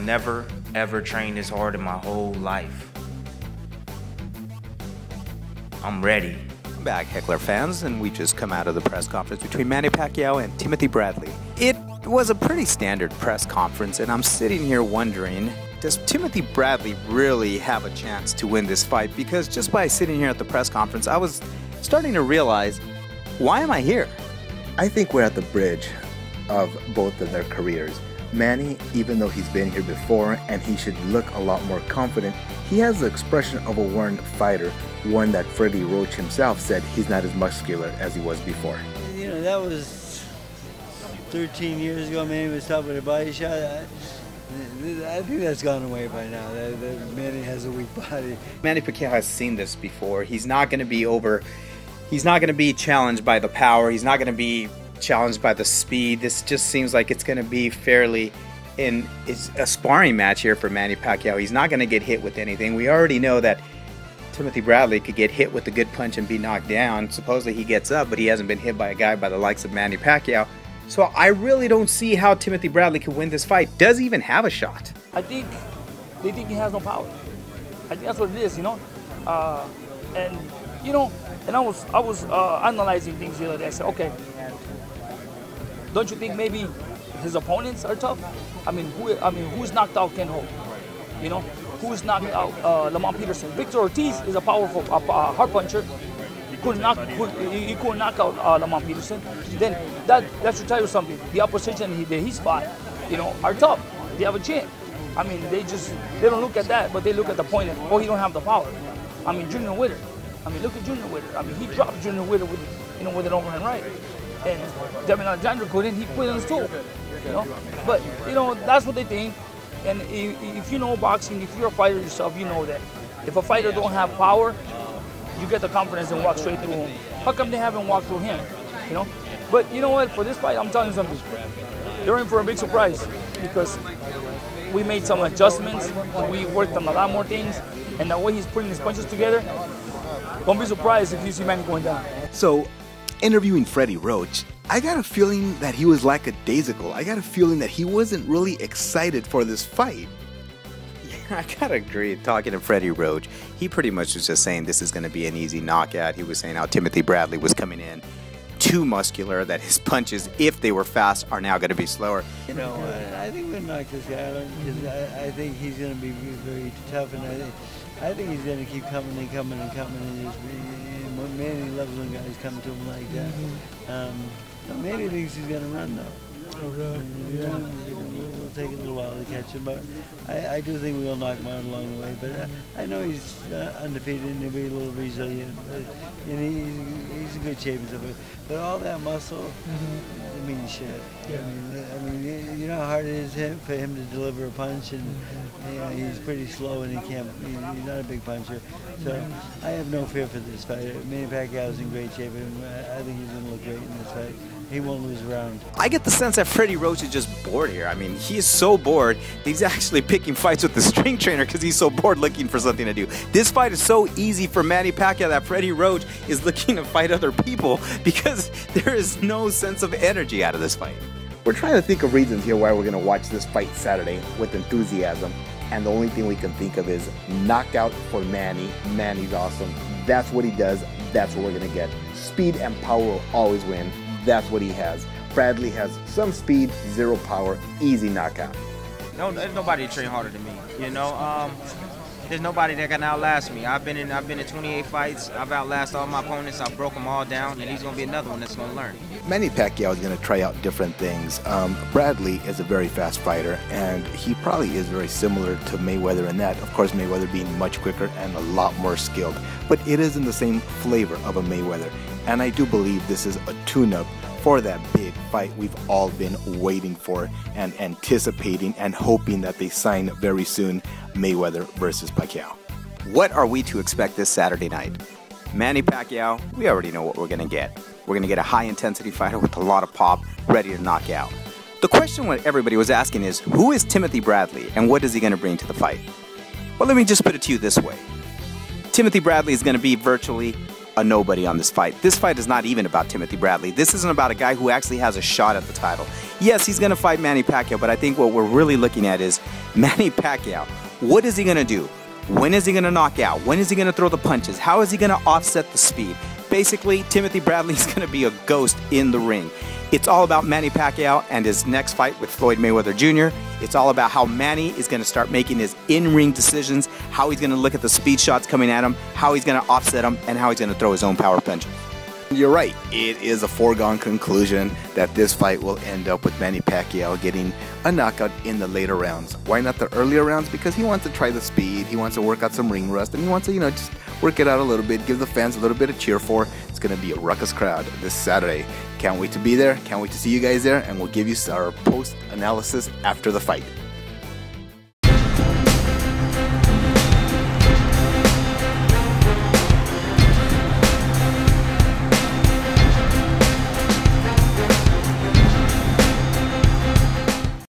never, ever trained this hard in my whole life. I'm ready. Back, Heckler fans, and we just come out of the press conference between Manny Pacquiao and Timothy Bradley. It was a pretty standard press conference, and I'm sitting here wondering, does Timothy Bradley really have a chance to win this fight? Because just by sitting here at the press conference, I was starting to realize, why am I here? I think we're at the bridge of both of their careers. Manny, even though he's been here before and he should look a lot more confident, he has the expression of a worn fighter, one that Freddie Roach himself said he's not as muscular as he was before. You know, that was 13 years ago. Manny was top with a body shot. I think that's gone away by now. That Manny has a weak body. Manny Pacquiao has seen this before. He's not going to be he's not going to be challenged by the power. He's not going to be challenged by the speed. This just seems like it's going to be fairly it's a sparring match here for Manny Pacquiao. He's not going to get hit with anything. We already know that Timothy Bradley could get hit with a good punch and be knocked down. Supposedly he gets up, but he hasn't been hit by a guy by the likes of Manny Pacquiao. So I really don't see how Timothy Bradley could win this fight. Does he even have a shot? I think they think he has no power. I think that's what it is, you know. And you know, and I was analyzing things the other day. I said, okay, don't you think maybe his opponents are tough? I mean, who's knocked out Ken Ho? You know, who's knocked out Lamont Peterson? Victor Ortiz is a powerful hard puncher. He couldn't knock out Lamont Peterson. Then that should tell you something. The opposition that he's fought, you know, are tough. They have a chin. I mean, they don't look at that, but they look at the point of, oh, he don't have the power. I mean, Junior Witter. I mean, look at Junior Witter. I mean, he dropped Junior Witter with an overhand right. And Devin Alexander couldn't. He quit on his stool. You know, but you know that's what they think. And if you know boxing, if you're a fighter yourself, you know that if a fighter don't have power, you get the confidence and walk straight through him. How come they haven't walked through him? You know, but you know what? For this fight, I'm telling you something. They're in for a big surprise because we made some adjustments. We worked on a lot more things, and the way he's putting his punches together, don't be surprised if you see Manny going down. So, interviewing Freddie Roach, I got a feeling that he was lackadaisical. I got a feeling that he wasn't really excited for this fight. I gotta agree. Talking to Freddie Roach, he pretty much was just saying this is going to be an easy knockout. He was saying how Timothy Bradley was coming in too muscular, that his punches, if they were fast, are now going to be slower. You know, I think we'll knock this guy out because I think he's going to be very tough, and I think he's going to keep coming and coming and coming. And Manny loves when guys come to him like that. Manny thinks he's going to run though. It'll take a little while to catch him, but I do think we'll knock him out along the way. But I know he's undefeated and he'll be a little resilient. And he's in good shape and stuff. But all that muscle, it means shit. Yeah. I mean, you know how hard it is for him to deliver a punch, and you know, he's pretty slow and he's not a big puncher. So I have no fear for this fight. Manny Pacquiao's in great shape, and I think he's going to look great in this fight. He won't lose a round. I get the sense that Freddie Roach is just bored here. I mean, he is so bored, he's actually picking fights with the string trainer because he's so bored looking for something to do. This fight is so easy for Manny Pacquiao that Freddie Roach is looking to fight other people because there is no sense of energy out of this fight. We're trying to think of reasons here why we're going to watch this fight Saturday with enthusiasm. And the only thing we can think of is knockout for Manny. Manny's awesome. That's what he does. That's what we're going to get. Speed and power will always win. That's what he has. Bradley has some speed, zero power, easy knockout. No, there's nobody to train harder than me. You know, there's nobody that can outlast me. I've been in 28 fights. I've outlasted all my opponents. I've broke them all down, and he's gonna be another one that's gonna learn. Manny Pacquiao is going to try out different things. Bradley is a very fast fighter, and he probably is very similar to Mayweather in that. Of course, Mayweather being much quicker and a lot more skilled, but it is in the same flavor of a Mayweather. And I do believe this is a tune-up for that big fight we've all been waiting for and anticipating and hoping that they sign very soon, Mayweather versus Pacquiao. What are we to expect this Saturday night? Manny Pacquiao, we already know what we're going to get. We're going to get a high-intensity fighter with a lot of pop, ready to knock out. The question what everybody was asking is, who is Timothy Bradley and what is he going to bring to the fight? Well, let me just put it to you this way. Timothy Bradley is going to be virtually a nobody on this fight. This fight is not even about Timothy Bradley. This isn't about a guy who actually has a shot at the title. Yes, he's going to fight Manny Pacquiao, but I think what we're really looking at is Manny Pacquiao. What is he going to do? When is he going to knock out? When is he going to throw the punches? How is he going to offset the speed? Basically, Timothy Bradley is going to be a ghost in the ring. It's all about Manny Pacquiao and his next fight with Floyd Mayweather Jr. It's all about how Manny is going to start making his in-ring decisions, how he's going to look at the speed shots coming at him, how he's going to offset them, and how he's going to throw his own power punches. You're right. It is a foregone conclusion that this fight will end up with Manny Pacquiao getting a knockout in the later rounds. Why not the earlier rounds? Because he wants to try the speed, he wants to work out some ring rust, and he wants to, just work it out a little bit, give the fans a little bit of cheer for. It's going to be a ruckus crowd this Saturday. Can't wait to be there. Can't wait to see you guys there, and we'll give you our post-analysis after the fight.